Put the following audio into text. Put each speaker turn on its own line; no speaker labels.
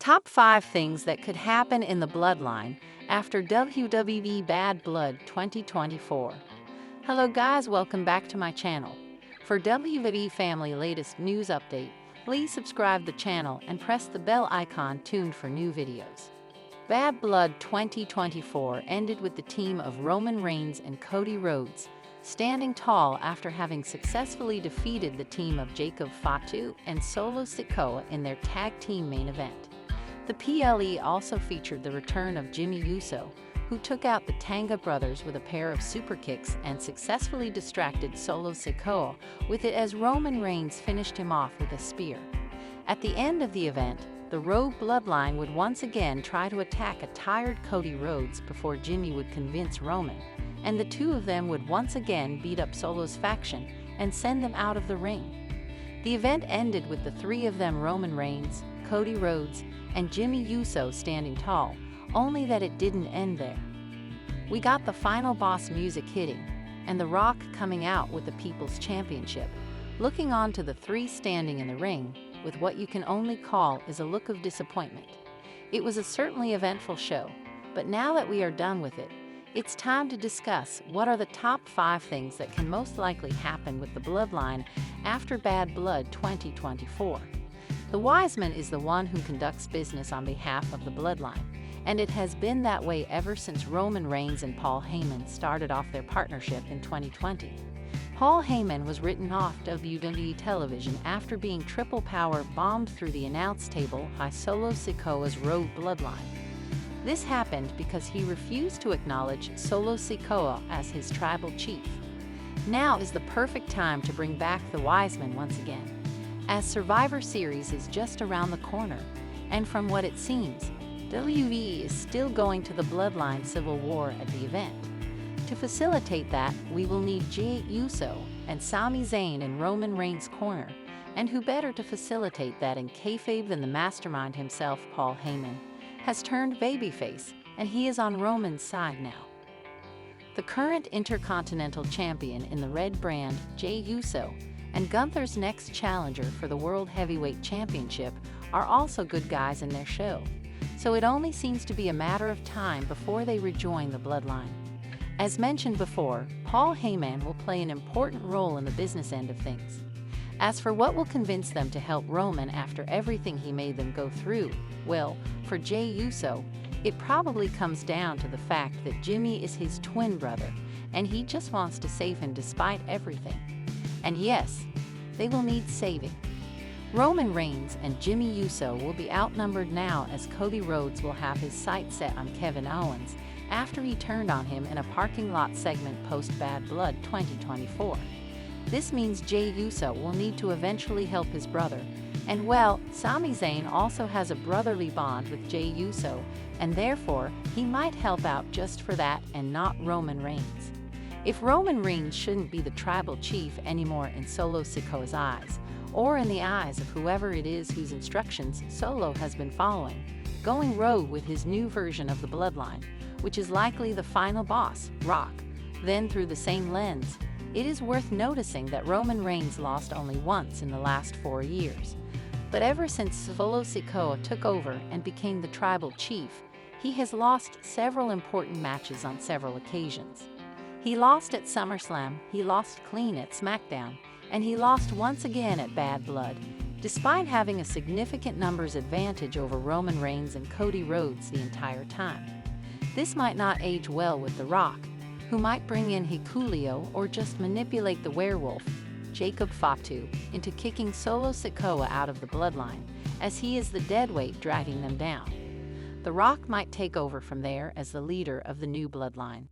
Top 5 things that could happen in the Bloodline after WWE Bad Blood 2024. Hello guys, welcome back to my channel. For WWE Family latest news update, please subscribe the channel and press the bell icon tuned for new videos. Bad Blood 2024 ended with the team of Roman Reigns and Cody Rhodes standing tall after having successfully defeated the team of Jacob Fatu and Solo Sikoa in their tag team main event. The PLE also featured the return of Jimmy Uso, who took out the Tanga brothers with a pair of super kicks and successfully distracted Solo Sikoa with it as Roman Reigns finished him off with a spear. At the end of the event, the Rogue Bloodline would once again try to attack a tired Cody Rhodes before Jimmy would convince Roman, and the two of them would once again beat up Solo's faction and send them out of the ring. The event ended with the three of them, Roman Reigns, Cody Rhodes, and Jimmy Uso, standing tall, only that it didn't end there. We got the final boss music hitting, and The Rock coming out with the People's Championship, looking on to the three standing in the ring with what you can only call is a look of disappointment. It was a certainly eventful show, but now that we are done with it, it's time to discuss what are the top 5 things that can most likely happen with the Bloodline after Bad Blood 2024. The Wiseman is the one who conducts business on behalf of the Bloodline, and it has been that way ever since Roman Reigns and Paul Heyman started off their partnership in 2020. Paul Heyman was written off WWE television after being triple power bombed through the announce table by Solo Sikoa's Rogue Bloodline. This happened because he refused to acknowledge Solo Sikoa as his tribal chief. Now is the perfect time to bring back the Wiseman once again, as Survivor Series is just around the corner, and from what it seems, WWE is still going to the Bloodline Civil War at the event. To facilitate that, we will need Jey Uso and Sami Zayn in Roman Reigns' corner, and who better to facilitate that in kayfabe than the mastermind himself, Paul Heyman, has turned babyface, and he is on Roman's side now. The current Intercontinental Champion in the red brand, Jey Uso, and Gunther's next challenger for the World Heavyweight Championship are also good guys in their show, so it only seems to be a matter of time before they rejoin the Bloodline. As mentioned before, Paul Heyman will play an important role in the business end of things. As for what will convince them to help Roman after everything he made them go through, well, for Jey Uso, it probably comes down to the fact that Jimmy is his twin brother, and he just wants to save him despite everything. And yes, they will need saving. Roman Reigns and Jimmy Uso will be outnumbered now, as Cody Rhodes will have his sights set on Kevin Owens after he turned on him in a parking lot segment post-Bad Blood 2024. This means Jey Uso will need to eventually help his brother, and well, Sami Zayn also has a brotherly bond with Jey Uso, and therefore he might help out just for that and not Roman Reigns. If Roman Reigns shouldn't be the tribal chief anymore in Solo Sikoa's eyes, or in the eyes of whoever it is whose instructions Solo has been following, going rogue with his new version of the Bloodline, which is likely the final boss, Rock, then through the same lens, it is worth noticing that Roman Reigns lost only once in the last 4 years. But ever since Solo Sikoa took over and became the tribal chief, he has lost several important matches on several occasions. He lost at SummerSlam, he lost clean at SmackDown, and he lost once again at Bad Blood, despite having a significant numbers advantage over Roman Reigns and Cody Rhodes the entire time. This might not age well with The Rock, who might bring in Hikuleo or just manipulate the werewolf, Jacob Fatu, into kicking Solo Sikoa out of the Bloodline, as he is the deadweight dragging them down. The Rock might take over from there as the leader of the new Bloodline.